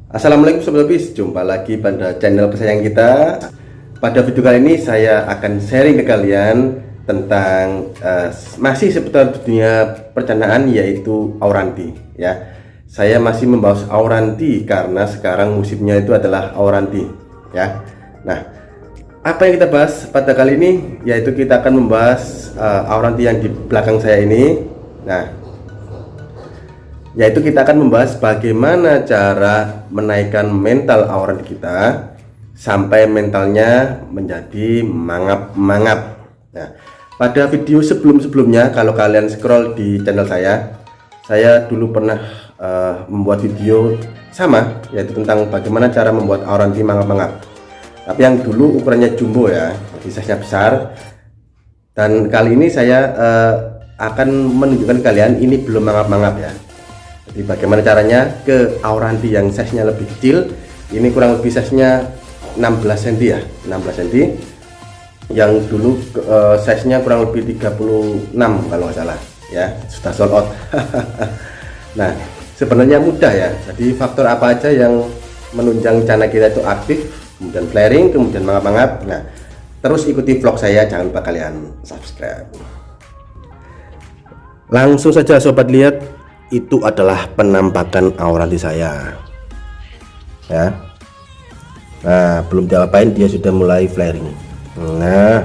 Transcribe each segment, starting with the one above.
Assalamualaikum Sobat Bis, jumpa lagi pada channel kesayangan kita. Pada video kali ini saya akan sharing ke kalian tentang masih seputar dunia perencanaan, yaitu auranti ya. Saya masih membahas auranti karena sekarang musimnya itu adalah auranti ya. Nah, apa yang kita bahas pada kali ini yaitu kita akan membahas auranti yang di belakang saya ini. Nah, yaitu kita akan membahas bagaimana cara menaikkan mental auranti kita sampai mentalnya menjadi mangap-mangap. Nah, pada video sebelum-sebelumnya kalau kalian scroll di channel saya dulu pernah membuat video sama, yaitu tentang bagaimana cara membuat auranti mangap-mangap. Tapi yang dulu ukurannya jumbo ya, jadi size-nya besar. Dan kali ini saya akan menunjukkan kalian ini belum mangap-mangap ya. Jadi bagaimana caranya ke auranti yang size-nya lebih kecil. Ini kurang lebih size-nya 16 cm ya, 16 cm. Yang dulu size-nya kurang lebih 36 kalau nggak salah ya, sudah sold out. Nah, sebenarnya mudah ya. Jadi faktor apa aja yang menunjang channel kita itu aktif, kemudian flaring, kemudian mangap-mangap. Nah, terus ikuti vlog saya, jangan lupa kalian subscribe. Langsung saja sobat lihat. Itu adalah penampakan auranti saya ya. Nah, belum diapain dia sudah mulai flaring. Nah,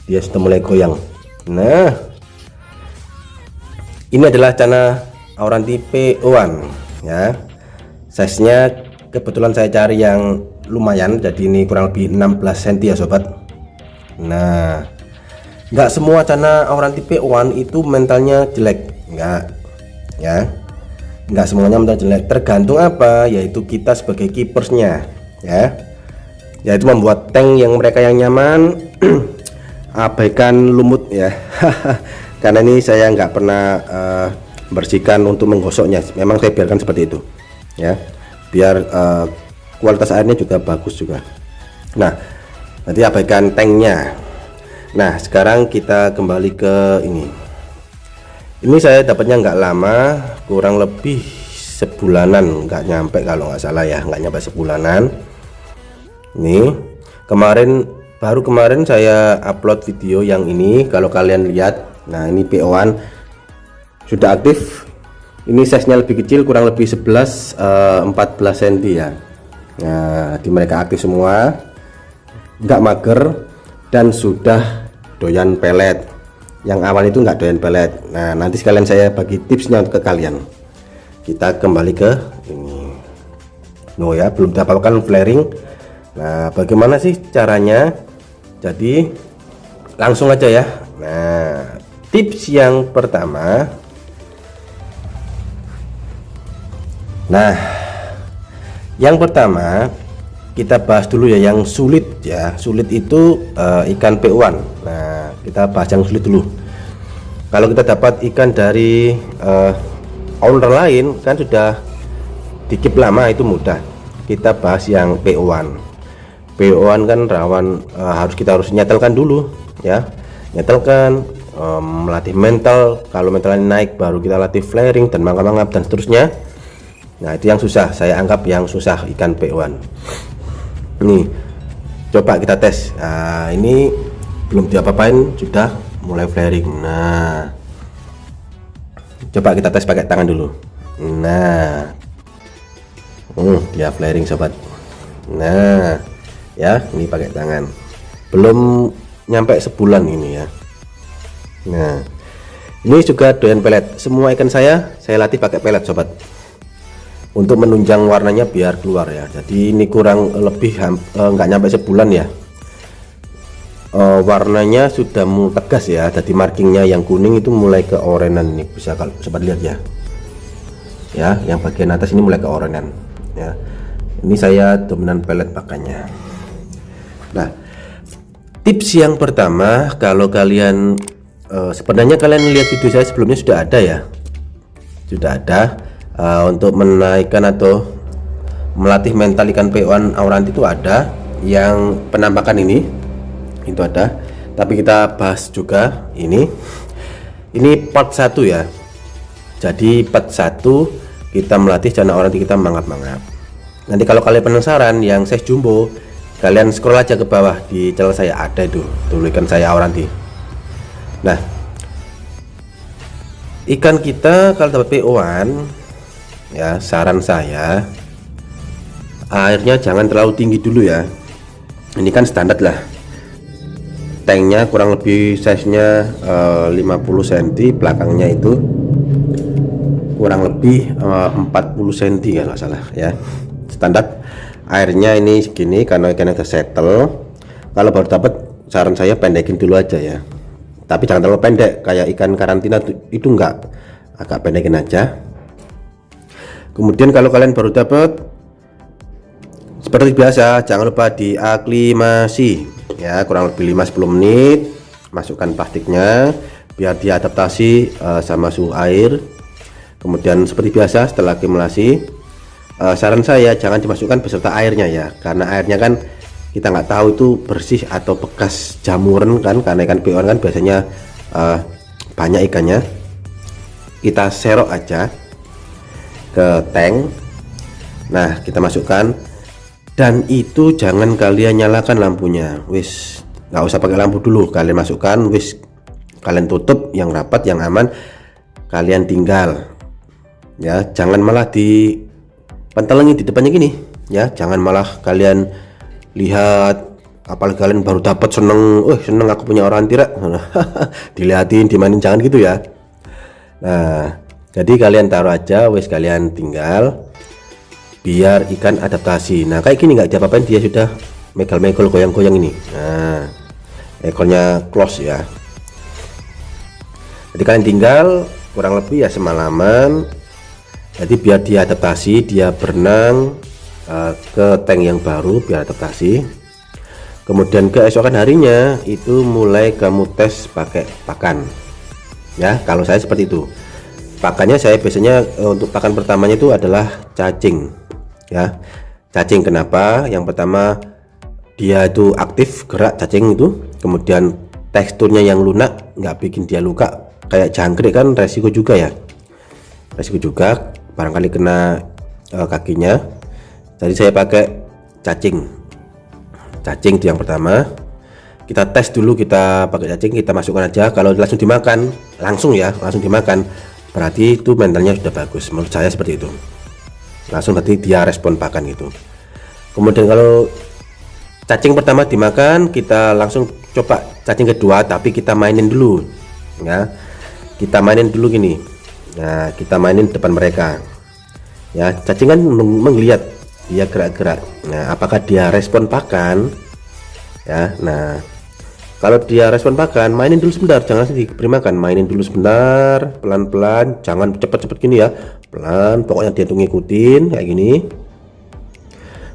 dia sudah mulai goyang. Nah, ini adalah cana auranti PO1 ya. Size nya kebetulan saya cari yang lumayan, jadi ini kurang lebih 16 cm ya sobat. Nah, nggak semua cana auranti PO1 itu mentalnya jelek, nggak ya, nggak semuanya mental jelek, tergantung apa, yaitu kita sebagai keepersnya ya, yaitu membuat tank yang mereka yang nyaman. Abaikan lumut ya. Karena ini saya nggak pernah bersihkan untuk menggosoknya, memang saya biarkan seperti itu ya, biar kualitas airnya juga bagus juga. Nah, nanti abaikan tanknya. Nah, sekarang kita kembali ke ini. Ini saya dapatnya nggak lama, kurang lebih sebulanan, nggak nyampe kalau nggak salah ya, nggak nyampe sebulanan. Ini baru kemarin saya upload video yang ini, kalau kalian lihat. Nah, ini PO1 sudah aktif. Ini size nya lebih kecil, kurang lebih 14 cm ya. Nah, di mereka aktif semua, nggak mager dan sudah doyan pelet. Yang awal itu nggak doyan pelet. Nah, nanti sekalian saya bagi tipsnya untuk ke kalian. Kita kembali ke ini. No ya, belum dapatkan flaring. Nah, bagaimana sih caranya? Jadi langsung aja ya. Nah, tips yang pertama. Nah, yang pertama kita bahas dulu ya yang sulit ya. Sulit itu ikan PO1. Nah, kita bahas yang sulit dulu. Kalau kita dapat ikan dari owner lain kan sudah dikip lama, itu mudah. Kita bahas yang PO1. PO1 kan rawan, kita harus nyetelkan dulu ya. Nyetelkan, melatih mental. Kalau mentalnya naik baru kita latih flaring dan mangap-mangap dan seterusnya. Nah, itu yang susah, saya anggap yang susah ikan PO1. Nih, coba kita tes. Nah, ini belum diapa-apain sudah mulai flaring. Nah, coba kita tes pakai tangan dulu. Nah, dia flaring sobat. Nah ya, ini pakai tangan, belum nyampe sebulan ini ya. Nah, ini juga doyan pelet. Semua ikan saya latih pakai pelet sobat, untuk menunjang warnanya biar keluar ya. Jadi ini kurang lebih nggak nyampe sebulan ya. Warnanya sudah mulai tegas ya. Jadi markingnya yang kuning itu mulai ke orenan. Ini bisa kalau sobat lihat ya. Ya, yang bagian atas ini mulai ke orenan ya. Ini saya dominan pelet pakainya. Nah, tips yang pertama, kalau kalian sebenarnya kalian lihat video saya sebelumnya sudah ada ya. Sudah ada. Untuk menaikkan atau melatih mental ikan PO1 auranti itu ada yang penampakan ini, itu ada. Tapi kita bahas juga ini Ini part 1 ya. Jadi part 1 kita melatih jana oranti kita mangap-mangap. Nanti kalau kalian penasaran yang size jumbo, kalian scroll aja ke bawah di channel saya, ada itu tuh ikan saya oranti. Nah, ikan kita kalau dapat PO-an ya, saran saya airnya jangan terlalu tinggi dulu ya. Ini kan standar lah, tanknya kurang lebih size nya 50 cm, belakangnya itu kurang lebih 40 cm ya, nggak salah ya. Standar airnya ini segini karena ikannya udah settle. Kalau baru dapat, saran saya pendekin dulu aja ya, tapi jangan terlalu pendek kayak ikan karantina itu, enggak, agak pendekin aja. Kemudian kalau kalian baru dapat, seperti biasa jangan lupa diaklimasi ya, kurang lebih 5-10 menit. Masukkan plastiknya biar diadaptasi sama suhu air. Kemudian seperti biasa setelah aklimasi, saran saya jangan dimasukkan beserta airnya ya, karena airnya kan kita nggak tahu itu bersih atau bekas jamuran kan, karena ikan PO kan biasanya banyak ikannya. Kita serok aja ke tank. Nah, kita masukkan, dan itu jangan kalian nyalakan lampunya, wis nggak usah pakai lampu dulu, kalian masukkan, wis kalian tutup yang rapat yang aman, kalian tinggal ya, jangan malah di pantalengi di depannya gini ya, jangan malah kalian lihat, apalagi kalian baru dapat seneng, seneng aku punya oranti rak, dilihatin dimainin, jangan gitu ya. Nah, jadi kalian taruh aja, wes kalian tinggal biar ikan adaptasi. Nah, kayak gini nggak diapa-apain, dia sudah megal-megal, goyang-goyang ini. Nah, ekornya close ya. Jadi kalian tinggal kurang lebih ya semalaman. Jadi biar dia adaptasi, dia berenang ke tank yang baru biar adaptasi. Kemudian keesokan harinya itu mulai kamu tes pakai pakan ya. Kalau saya seperti itu, pakannya saya biasanya untuk pakan pertamanya itu adalah cacing ya. Cacing kenapa? Yang pertama dia itu aktif gerak cacing itu, kemudian teksturnya yang lunak, nggak bikin dia luka kayak jangkrik kan, resiko juga ya, resiko juga barangkali kena kakinya. Jadi saya pakai cacing itu yang pertama. Kita tes dulu, kita pakai cacing, kita masukkan aja. Kalau langsung dimakan, langsung dimakan, berarti itu mentalnya sudah bagus, menurut saya seperti itu. Langsung berarti dia respon pakan gitu. Kemudian kalau cacing pertama dimakan, kita langsung coba cacing kedua, tapi kita mainin dulu ya, kita mainin dulu gini. Nah, kita mainin depan mereka ya, cacing kan melihat dia gerak-gerak. Nah, apakah dia respon pakan ya. Nah, kalau dia respon pakan, mainin dulu sebentar, jangan langsung diberi makan, mainin dulu sebentar, pelan-pelan, jangan cepet-cepet gini ya, pelan, pokoknya dia tuh ngikutin kayak gini,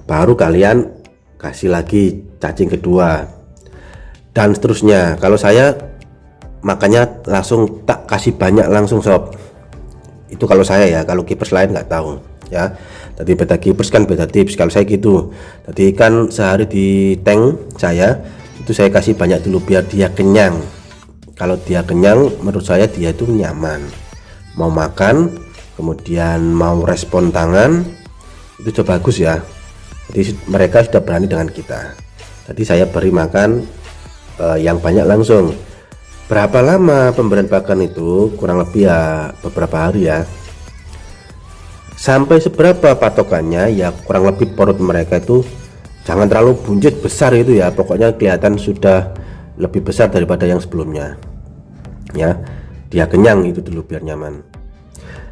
baru kalian kasih lagi cacing kedua dan seterusnya. Kalau saya makanya langsung tak kasih banyak langsung sob, itu kalau saya ya. Kalau keepers lain nggak tahu ya, tadi beda keepers kan beda tips. Kalau saya gitu, tadi kan sehari di tank saya itu saya kasih banyak dulu biar dia kenyang. Kalau dia kenyang, menurut saya dia itu nyaman mau makan, kemudian mau respon tangan, itu sudah bagus ya. Jadi mereka sudah berani dengan kita. Jadi saya beri makan yang banyak langsung. Berapa lama pemberian pakan itu? Kurang lebih ya beberapa hari ya. Sampai seberapa patokannya ya, kurang lebih perut mereka itu jangan terlalu buncit besar itu ya, pokoknya kelihatan sudah lebih besar daripada yang sebelumnya ya. Dia kenyang itu dulu biar nyaman.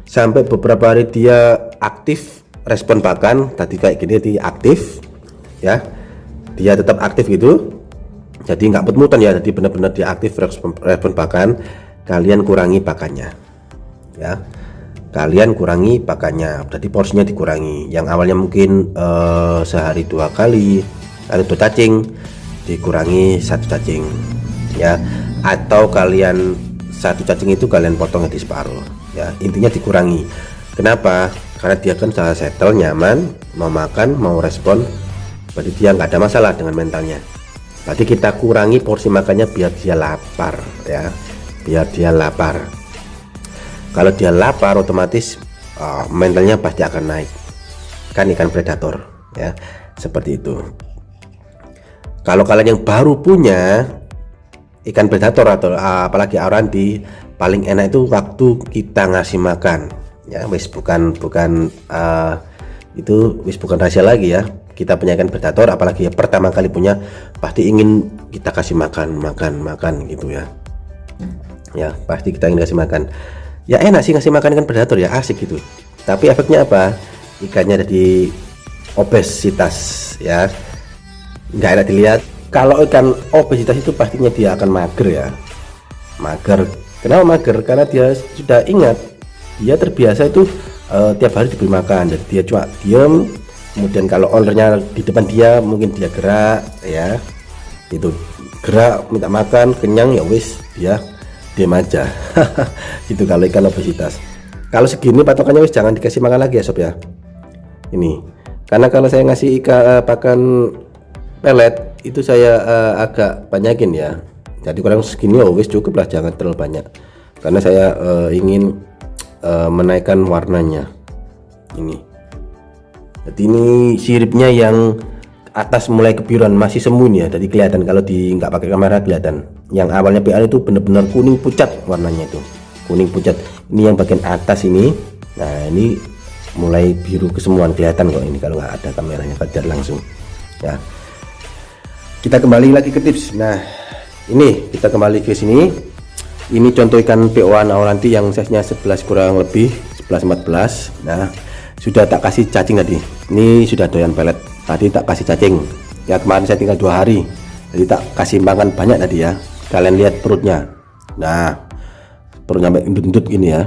Sampai beberapa hari dia aktif respon pakan, tadi kayak gini dia aktif ya, dia tetap aktif gitu. Jadi nggak mut-mutan ya, jadi benar-benar dia aktif respon pakan. Kalian kurangi pakannya ya, kalian kurangi pakannya, berarti porsinya dikurangi. Yang awalnya mungkin sehari 2 kali atau 2 cacing, dikurangi 1 cacing ya, atau kalian 1 cacing itu kalian potong jadi separuh ya, intinya dikurangi. Kenapa? Karena dia kan sudah settle, nyaman, mau makan, mau respon, berarti dia nggak ada masalah dengan mentalnya. Berarti kita kurangi porsi makannya biar dia lapar ya, biar dia lapar. Kalau dia lapar otomatis mentalnya pasti akan naik, kan ikan predator ya, seperti itu. Kalau kalian yang baru punya ikan predator atau apalagi auranti, paling enak itu waktu kita ngasih makan ya, itu bukan rahasia lagi ya. Kita punya ikan predator, apalagi ya pertama kali punya, pasti ingin kita kasih makan gitu ya. Ya pasti kita ingin kasih makan. Ya enak sih ngasih makan ikan predator ya, asik gitu. Tapi efeknya apa? Ikannya jadi obesitas ya, nggak enak dilihat. Kalau ikan obesitas itu pastinya dia akan mager ya, mager. Kenapa mager? Karena dia sudah ingat, dia terbiasa itu tiap hari diberi makan, jadi dia cuma diam. Kemudian kalau ownernya di depan dia, mungkin dia gerak ya, itu gerak minta makan, kenyang ya wis, dia diam aja. Gitu kalau ikan obesitas. Kalau segini patokannya wis jangan dikasih makan lagi ya sob ya. Ini karena kalau saya ngasih ikan pakan pelet itu saya agak banyakin ya, jadi kurang segini oh wis cukup lah, jangan terlalu banyak, karena saya ingin menaikkan warnanya ini. Jadi ini siripnya yang atas mulai kebiruan, masih semu ya, jadi kelihatan kalau di nggak pakai kamera kelihatan. Yang awalnya PA itu benar-benar kuning pucat warnanya, itu kuning pucat. Ini yang bagian atas ini, nah ini mulai biru kesemuan, kelihatan kok ini kalau nggak ada kameranya, kejar langsung ya. Kita kembali lagi ke tips. Nah ini kita kembali ke sini, ini contoh ikan PO1 auranti yang size-nya 11 kurang lebih 11-14. Nah sudah tak kasih cacing tadi, ini sudah doyan pelet, tadi tak kasih cacing ya, kemarin saya tinggal 2 hari, jadi tak kasih makan banyak tadi ya. Kalian lihat perutnya, nah perutnya sampai endut-endut gini ya.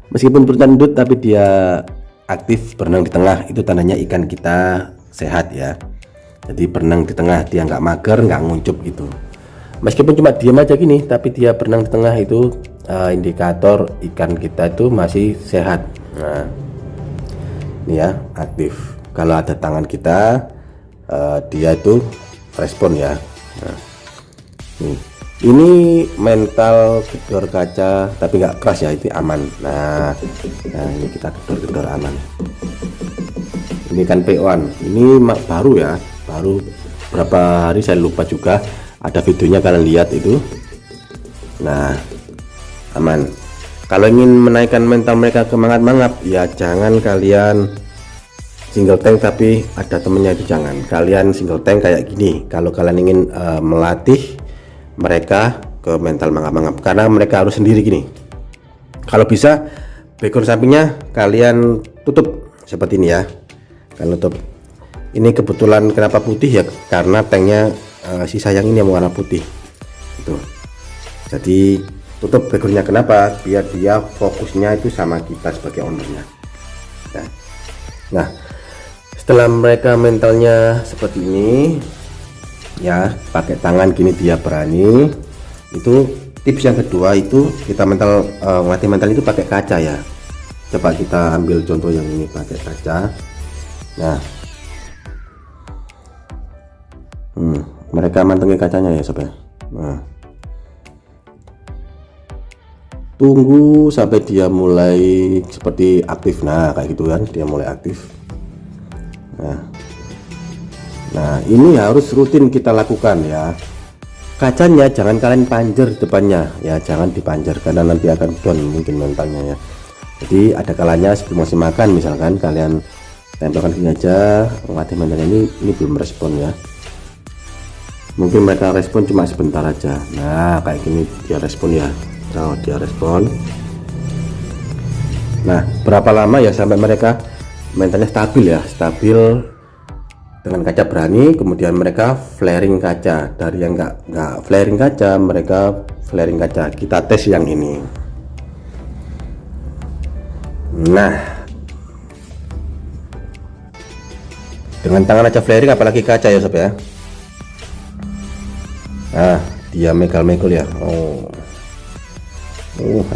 Meskipun perutnya endut tapi dia aktif berenang di tengah, itu tandanya ikan kita sehat ya. Jadi berenang di tengah, dia nggak mager, nggak nguncup gitu. Meskipun cuma diam aja gini, tapi dia berenang di tengah, itu indikator ikan kita itu masih sehat. Nah ini ya aktif. Kalau ada tangan kita, dia itu respon ya. Nah, ini mental gedor kaca tapi nggak keras ya, itu aman. Nah ini kita gedor aman. Ini kan PO1, ini baru ya, baru berapa hari saya lupa juga, ada videonya kalian lihat itu. Nah aman. Kalau ingin menaikkan mental mereka ke mangap ya, jangan kalian single tank tapi ada temennya, itu jangan. Kalian single tank kayak gini kalau kalian ingin melatih mereka ke mental mangap, karena mereka harus sendiri gini. Kalau bisa background sampingnya kalian tutup seperti ini ya, kalian tutup. Ini kebetulan kenapa putih ya, karena tanknya sisa yang ini yang warna putih itu, jadi tutup backgroundnya. Kenapa? Biar dia fokusnya itu sama kita sebagai ownernya. Nah setelah mereka mentalnya seperti ini ya, pakai tangan gini dia berani. Itu tips yang kedua, itu kita ngelatih mental itu pakai kaca ya. Coba kita ambil contoh yang ini pakai kaca. Nah mereka mantengin kacanya ya sob ya. Nah tunggu sampai dia mulai seperti aktif. Nah kayak gitu kan, dia mulai aktif. Nah ini harus rutin kita lakukan ya. Kacanya jangan kalian panjer depannya ya, jangan dipanjer karena nanti akan down mungkin mentalnya ya. Jadi ada kalanya sebelum masih makan misalkan kalian tempelkan gini aja, melatih mentalnya. Ini belum respon ya, mungkin mereka respon cuma sebentar aja. Nah kayak gini dia respon ya. Oh, dia respon. Nah berapa lama ya sampai mereka mentalnya stabil ya, stabil dengan kaca berani. Kemudian mereka flaring kaca, dari yang nggak flaring kaca mereka flaring kaca. Kita tes yang ini. Nah dengan tangan aja flaring, apalagi kaca ya sob ya. Nah dia megal-megal ya.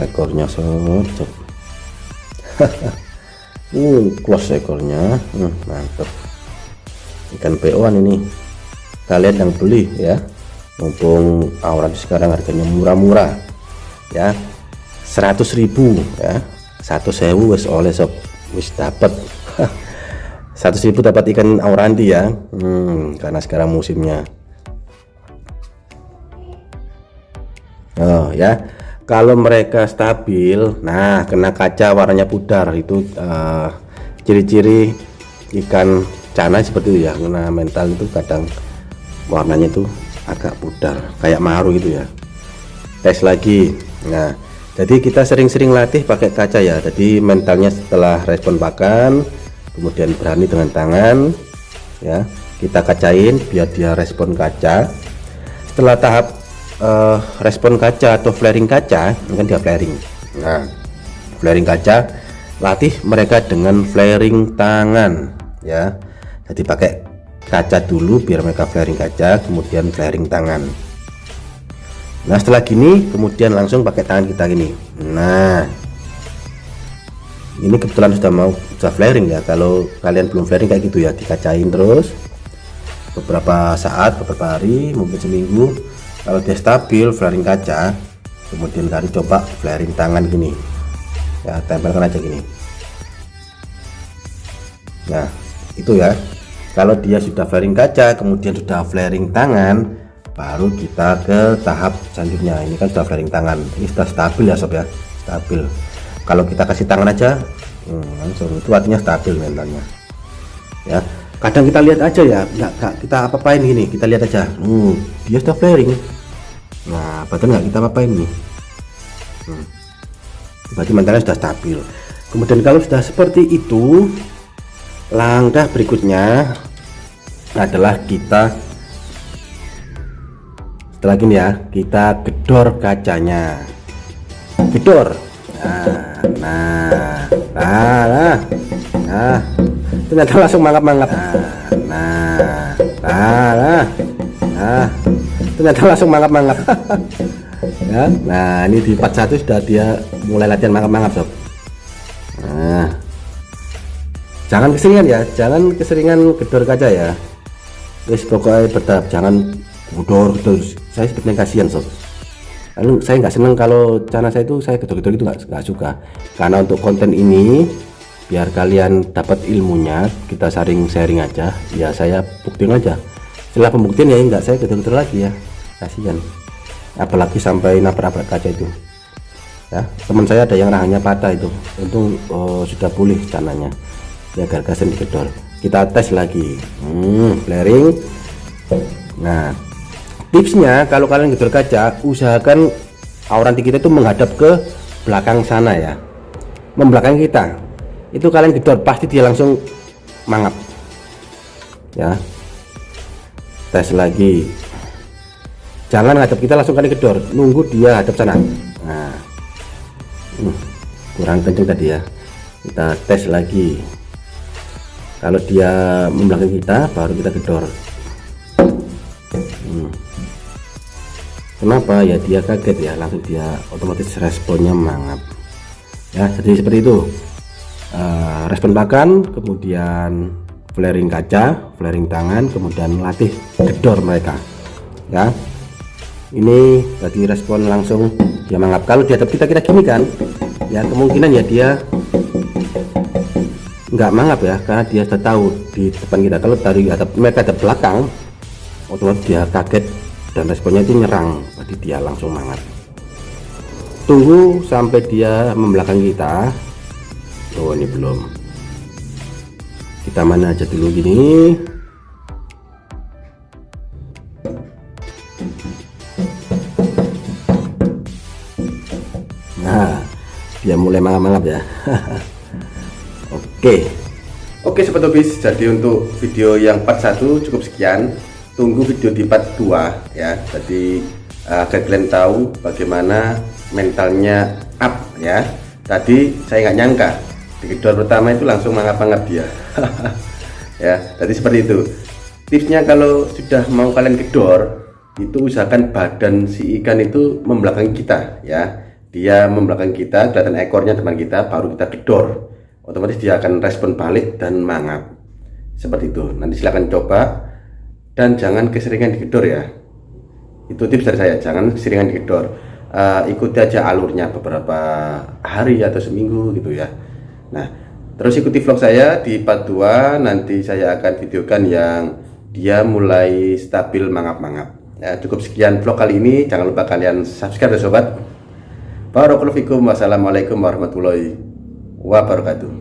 Ekornya sob. Close ekornya. Mantap. Ikan PO1 ini. Kalian yang beli ya, mumpung auranti sekarang harganya murah-murah ya. 100.000 ya. 100.000 wis oleh sob, wis dapat 100.000 dapat ikan auranti ya. Karena sekarang musimnya. Oh ya, kalau mereka stabil, nah kena kaca warnanya pudar, itu ciri-ciri ikan cana seperti itu ya. Kena mental itu kadang warnanya itu agak pudar kayak maru gitu ya. Tes lagi. Nah, jadi kita sering-sering latih pakai kaca ya. Jadi mentalnya setelah respon pakan, kemudian berani dengan tangan ya, kita kacain biar dia respon kaca. Setelah tahap respon kaca atau flaring kaca, ini kan dia flaring. Nah, flaring kaca, latih mereka dengan flaring tangan ya. Jadi pakai kaca dulu biar mereka flaring kaca, kemudian flaring tangan. Nah, setelah gini kemudian langsung pakai tangan kita gini. Nah, ini kebetulan sudah flaring ya. Kalau kalian belum flaring kayak gitu ya, dikacain terus beberapa saat, beberapa hari, mungkin seminggu. Kalau dia stabil flaring kaca, kemudian kalian coba flaring tangan gini ya, tempelkan aja gini. Nah, itu ya. Kalau dia sudah flaring kaca, kemudian sudah flaring tangan, baru kita ke tahap selanjutnya. Ini kan sudah flaring tangan, ini sudah stabil ya sob ya, stabil. Kalau kita kasih tangan aja langsung, itu artinya stabil mentalnya ya. Kadang kita lihat aja ya, nggak kita apa-apain gini, kita lihat aja, dia sudah flaring. Nah, betul nggak kita apa-apain nih, berarti mentalnya sudah stabil. Kemudian kalau sudah seperti itu, langkah berikutnya adalah kita setelah gini ya, kita gedor kacanya, gedor. Nah, ternyata langsung mangap-mangap. Ternyata langsung mangap-mangap. Ya, nah ini di part 1 sudah dia mulai latihan mangap-mangap sob. Nah, jangan keseringan ya, jangan keseringan gedor kaca ya. Wis pokoknya bertahap, jangan gedor. Saya sebenarnya kasihan sob. Lalu saya nggak seneng kalau channel saya itu saya gedor-gedor itu nggak suka. Karena untuk konten ini biar kalian dapat ilmunya, kita sharing aja ya, saya buktiin aja. Setelah pembuktian ya enggak saya gedor-gedor lagi ya, kasihan. Apalagi sampai nabrak kaca itu ya. Teman saya ada yang rahangnya patah itu, untung sudah pulih cananya ya, gargasan digedor. Kita tes lagi flaring. Nah, tipsnya kalau kalian gedor kaca, usahakan auranti kita itu menghadap ke belakang sana ya, membelakangi kita. Itu kalian gedor pasti dia langsung mangap ya. Tes lagi, jangan ngadep kita langsung kalian gedor, nunggu dia hadap sana. Nah, kurang kenceng tadi ya. Kita tes lagi, kalau dia membelakangi kita baru kita gedor. Kenapa ya, dia kaget ya, langsung dia otomatis responnya mangap ya. Jadi seperti itu, respon pakan, kemudian flaring kaca, flaring tangan, kemudian latih gedor mereka ya. Ini tadi respon langsung dia mangap. Kalau di hadap kita gini kan ya, kemungkinan ya dia nggak mangap ya, karena dia sudah tahu di depan kita. Kalau dari hadap mereka ada belakang, otomatis dia kaget dan responnya itu nyerang, jadi dia langsung mangap. Tunggu sampai dia membelakangi kita. Oh, ini belum, kita mana aja dulu gini. Nah, dia mulai mangap-mangap ya. Oke sobat hobis, jadi untuk video yang part 1 cukup sekian. Tunggu video di part 2 ya. Jadi agar kalian tahu bagaimana mentalnya up ya. Tadi saya nggak nyangka di gedor pertama itu langsung mangap-mangap dia. Ya, jadi seperti itu tipsnya. Kalau sudah mau kalian gedor, itu usahakan badan si ikan itu membelakangi kita ya. Dia membelakangi kita, kelihatan ekornya depan kita, baru kita gedor, otomatis dia akan respon balik dan mangap seperti itu. Nanti silahkan coba, dan jangan keseringan digedor ya. Itu tips dari saya, jangan keseringan digedor. ikuti aja alurnya beberapa hari atau seminggu gitu ya. Nah, terus ikuti vlog saya di part 2, nanti saya akan videokan yang dia mulai stabil mangap-mangap ya. Cukup sekian vlog kali ini, jangan lupa kalian subscribe ya sobat. Barakallahu fikum, wassalamualaikum warahmatullahi wabarakatuh.